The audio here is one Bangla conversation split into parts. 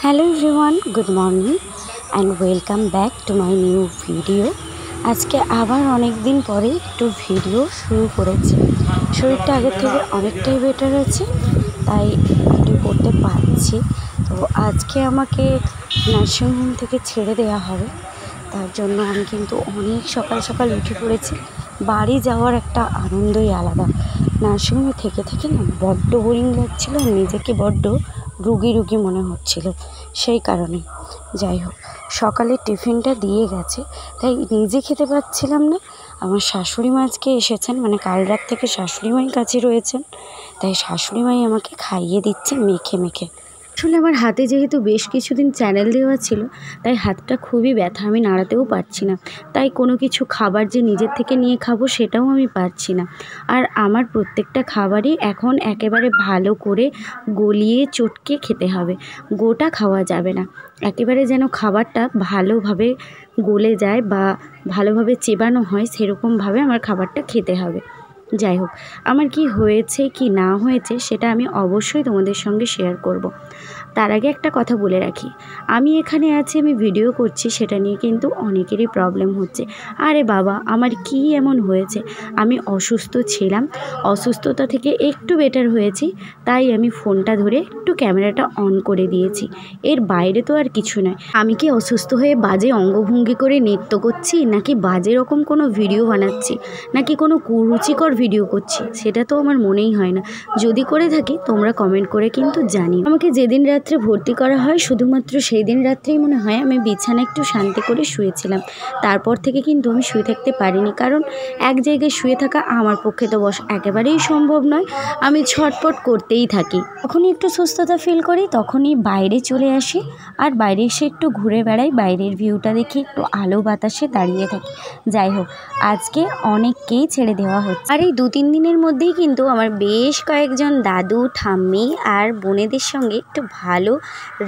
Hello everyone, good morning and welcome back to my new video. আজকে আবার অনেক দিন পরে একটু ভিডিও শুরু করেছি। শরীরটা আগের থেকে অনেকটাই বেটার আছে, তাই ভিডিও করতে পারছি। তো আজকে আমাকে নার্সিংহোম থেকে ছেড়ে দেওয়া হবে, তার জন্য আমি কিন্তু অনেক সকাল সকাল উঠে পড়েছি। বাড়ি যাওয়ার একটা আনন্দই আলাদা। নার্সিংহোমে থেকে থেকে না বড্ড বোরিং লাগছিলো, নিজেকে বড্ড রুগী মনে হচ্ছিল। সেই কারণে যাই হোক, সকালে টিফিনটা দিয়ে গেছে, তাই নিজে খেতে পারছিলাম না। আমার শাশুড়ি মা আজকে এসেছেন, মানে কাল রাত থেকে শাশুড়ি মাই কাছে রয়েছেন, তাই শাশুড়ি মাই আমাকে খাইয়ে দিচ্ছেন মেখে মেখে। আসলে আমার হাতে যেহেতু বেশ কিছুদিন চ্যানেল দেওয়া ছিল, তাই হাতটা খুবই ব্যথা, আমি নাড়াতেও পারছি না। তাই কোনো কিছু খাবার যে নিজের থেকে নিয়ে খাবো সেটাও আমি পারছি না। আর আমার প্রত্যেকটা খাবারই এখন একেবারে ভালো করে গলিয়ে চটকে খেতে হবে, গোটা খাওয়া যাবে না। একেবারে যেন খাবারটা ভালোভাবে গলে যায় বা ভালোভাবে চেবানো হয়, সেরকমভাবে আমার খাবারটা খেতে হবে। যাই হোক, আমার কি হয়েছে কি না হয়েছে সেটা আমি অবশ্যই তোমাদের সঙ্গে শেয়ার করব। তার আগে একটা কথা বলে রাখি, আমি এখানে আছি, আমি ভিডিও করছি, সেটা নিয়ে কিন্তু অনেকেরই প্রবলেম হচ্ছে। আরে বাবা, আমার কি এমন হয়েছে? আমি অসুস্থ ছিলাম, অসুস্থতা থেকে একটু বেটার হয়েছি, তাই আমি ফোনটা ধরে একটু ক্যামেরাটা অন করে দিয়েছি। এর বাইরে তো আর কিছু নয়। আমি কি অসুস্থ হয়ে বাজে অঙ্গভঙ্গি করে নৃত্য করছি, নাকি বাজে রকম কোনো ভিডিও বানাচ্ছি, নাকি কোনো কুরুচিকর ভিডিও করছি, সেটা তো আমার মনেই হয় না। যদি করে থাকি তোমরা কমেন্ট করে কিন্তু জানিও। আমাকে যেদিন রাত্রে ভর্তি করা হয়, শুধুমাত্র সেই দিন রাত্রেই মনে হয় আমি বিছানায় একটু শান্তি করে শুয়েছিলাম। তারপর থেকে কিন্তু আমি শুয়ে থাকতে পারিনি, কারণ এক জায়গায় শুয়ে থাকা আমার পক্ষে তো একেবারেই সম্ভব নয়। আমি ছটপট করতেই থাকি। যখনই একটু সুস্থতা ফিল করি তখনই বাইরে চলে আসি, আর বাইরে এসে একটু ঘুরে বেড়াই, বাইরের ভিউটা দেখি, একটু আলো বাতাসে দাঁড়িয়ে থাকি। যাই হোক, আজকে অনেককেই ছেড়ে দেওয়া হচ্ছে, আর এই 2-3 দিনের মধ্যেই কিন্তু আমার বেশ কয়েকজন দাদু, ঠাম্মি আর বোনেদের সঙ্গে একটু ভালো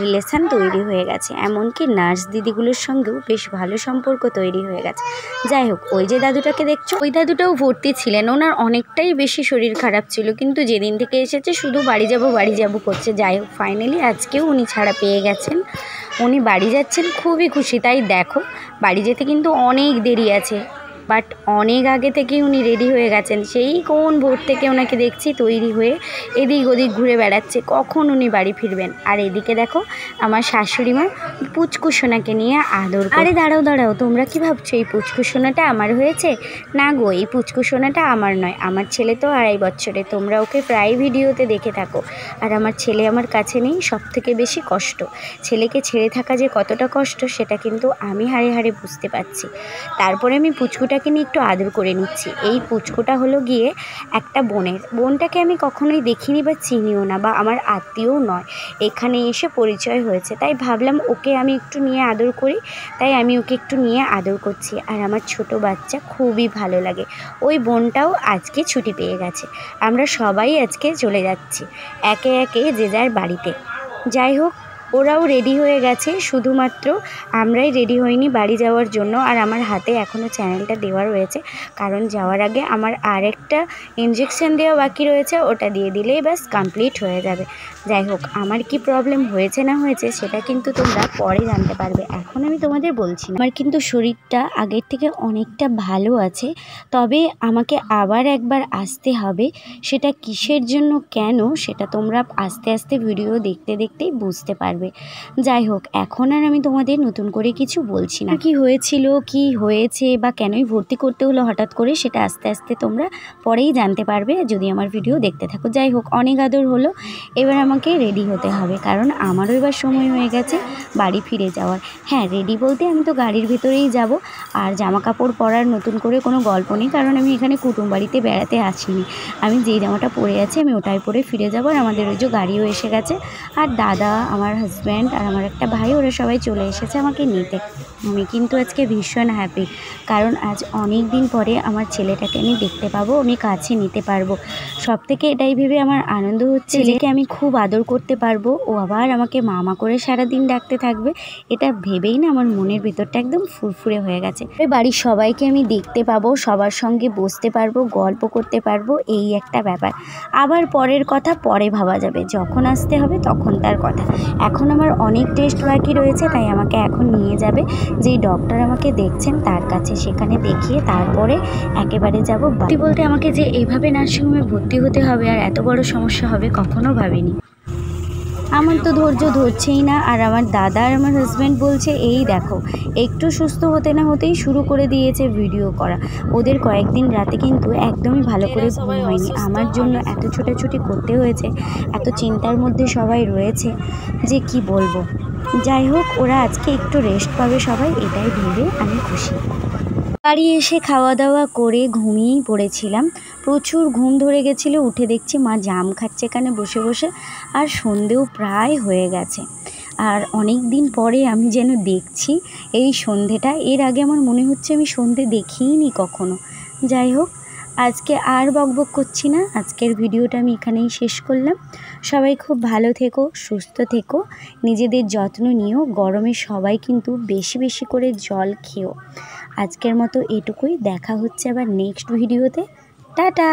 রিলেশান তৈরি হয়ে গেছে। এমনকি নার্স দিদিগুলোর সঙ্গেও বেশ ভালো সম্পর্ক তৈরি হয়ে গেছে। যাই হোক, ওই যে দাদুটাকে দেখছো, ওই দাদুটাও ভর্তি ছিলেন। ওনার অনেকটাই বেশি শরীর খারাপ ছিল, কিন্তু যেদিন থেকে এসেছে শুধু বাড়ি যাব করছে। যাই হোক, ফাইনালি আজকেও উনি ছাড়া পেয়ে গেছেন, উনি বাড়ি যাচ্ছেন, খুবই খুশি। তাই দেখো, বাড়ি যেতে কিন্তু অনেক দেরি আছে, বাট অনেক আগে থেকেই উনি রেডি হয়ে গেছেন। সেই কোন ভোর থেকে ওনাকে দেখছি তৈরি হয়ে এদিক ওদিক ঘুরে বেড়াচ্ছে, কখন উনি বাড়ি ফিরবেন। আর এদিকে দেখো, আমার শাশুড়ি মা পুচকুসোনাকে নিয়ে আদর। আরে দাঁড়াও, তোমরা কি ভাবছো এই পুচকুসোনাটা আমার হয়েছে? না গো, এই পুচকুসোনাটা আমার নয়, আমার ছেলে তো 2.5 বছরে। তোমরা ওকে প্রায় ভিডিওতে দেখে থাকো। আর আমার ছেলে আমার কাছে নেই, সব থেকে বেশি কষ্ট। ছেলেকে ছেড়ে থাকা যে কতটা কষ্ট সেটা কিন্তু আমি হাড়ে হাড়ে বুঝতে পারছি। তারপরে আমি পুচকুটাকে নিয়ে একটু আদর করে নিচ্ছি। এই পুচকুটা হলো গিয়ে একটা বোনটাকে আমি কখনোই দেখিনি বা চিনিও না, বা আমার আত্মীয়ও নয়। এখানে এসে পরিচয় হয়েছে, তাই ভাবলাম ওকে আমি একটু নিয়ে আদর করি, তাই আমি ওকে একটু নিয়ে আদর করছি। আর আমার ছোট বাচ্চা খুবই ভালো লাগে। ওই বোনটাও আজকে ছুটি পেয়ে গেছে, আমরা সবাই আজকে চলে যাচ্ছি একে একে যে যার বাড়িতে। যাই হোক, ওরাও রেডি হয়ে গেছে, শুধুমাত্র আমরাই রেডি হইনি বাড়ি যাওয়ার জন্য। আর আমার হাতে এখনও চ্যানেলটা দেওয়া রয়েছে, কারণ যাওয়ার আগে আমার আরেকটা ইঞ্জেকশন দেওয়া বাকি রয়েছে, ওটা দিয়ে দিলেই ব্যাস কমপ্লিট হয়ে যাবে। যাই হোক, আমার কি প্রবলেম হয়েছে না হয়েছে সেটা কিন্তু তোমরা পরে জানতে পারবে, এখন আমি তোমাদের বলছি না। আমার কিন্তু শরীরটা আগের থেকে অনেকটা ভালো আছে, তবে আমাকে আবার একবার আসতে হবে। সেটা কিসের জন্য, কেন, সেটা তোমরা আস্তে আস্তে ভিডিও দেখতে দেখতেই বুঝতে পারবে। যাই হোক, এখন আর আমি তোমাদের নতুন করে কিছু বলছি না। কি হয়েছিল, কি হয়েছে, বা কেনই ভর্তি করতে হলো হঠাৎ করে, সেটা আস্তে আস্তে তোমরা পরেই জানতে পারবে যদি আমার ভিডিও দেখতে থাকো। যাই হোক, অনেক আদর হলো, এবার আমাকে রেডি হতে হবে, কারণ আমারও এবার সময় হয়ে গেছে বাড়ি ফিরে যাওয়ার। হ্যাঁ, রেডি বলতে আমি তো গাড়ির ভিতরেই যাব, আর জামা কাপড় পরার নতুন করে কোনো গল্প নেই, কারণ আমি এখানে কুটুম বাড়িতে বেড়াতে আসিনি। আমি যে জামাটা পরে আছি আমি ওটাই পরে ফিরে যাবো। আর আমাদের ওই যে গাড়িও এসে গেছে, আর দাদা, আমার হাজব্যান্ড আর আমার একটা ভাই, ওরা সবাই চলে এসেছে আমাকে নিতে। আমি কিন্তু আজকে ভীষণ হ্যাপি, কারণ আজ অনেক দিন পরে আমার ছেলেটাকে আমি দেখতে পাবো, আমি কাছে নিতে পারবো। সবথেকে এটাই ভেবে আমার আনন্দ হচ্ছে যে আমি খুব আদর করতে পারবো, ও আবার আমাকে মামা করে সারাদিন ডাকতে থাকবে। এটা ভেবেই না আমার মনের ভেতরটা একদম ফুরফুরে হয়ে গেছে। বাড়ির সবাইকে আমি দেখতে পাবো, সবার সঙ্গে বসতে পারবো, গল্প করতে পারবো, এই একটা ব্যাপার। আবার পরের কথা পরে ভাবা যাবে, যখন আসতে হবে তখন তার কথা। এখন আমার অনেক টেস্ট বাকি রয়েছে, তাই আমাকে এখন নিয়ে যাবে যেই ডক্টর আমাকে দেখছেন তার কাছে, সেখানে দেখিয়ে তারপরে একেবারে যাব। সত্যি বলতে আমাকে যে এইভাবে নার্সিংহোমে ভর্তি হতে হবে আর এত বড় সমস্যা হবে কখনো ভাবিনি। আমার তো ধৈর্য ধরছেই না, আর আমার দাদা আর আমার হাজব্যান্ড বলছে এই দেখো একটু সুস্থ হতে না হতেই শুরু করে দিয়েছে ভিডিও করা। ওদের কয়েকদিন রাতে কিন্তু একদমই ভালো করে ঘুম হয়নি, আমার জন্য এত ছোটাছুটি করতে হয়েছে, এত চিন্তার মধ্যে সবাই রয়েছে যে কি বলবো। যাই হোক, ওরা আজকে একটু রেস্ট পাবে সবাই, এটাই ভেবে আমি খুশি। বাড়ি এসে খাওয়া দাওয়া করে ঘুমিয়েই পড়েছিলাম, প্রচুর ঘুম ধরে গেছিলো। উঠে দেখছি মা জাম খাচ্ছে এখানে বসে বসে, আর সন্ধেও প্রায় হয়ে গেছে। আর অনেক দিন পরে আমি যেন দেখছি এই সন্ধেটা, এর আগে আমার মনে হচ্ছে আমি সন্ধে দেখিইনি কখনো। যাই হোক, আজকে আর বকবক করছি না, আজকের ভিডিওটা আমি এখানেই শেষ করলাম। সবাই খুব ভালো থেকো, সুস্থ থেকো, নিজেদের যত্ন নিও। গরমে সবাই কিন্তু বেশি বেশি করে জল খেও। আজকের মতো এটুকুই, দেখা হচ্ছে আবার নেক্সট ভিডিওতে। টাটা।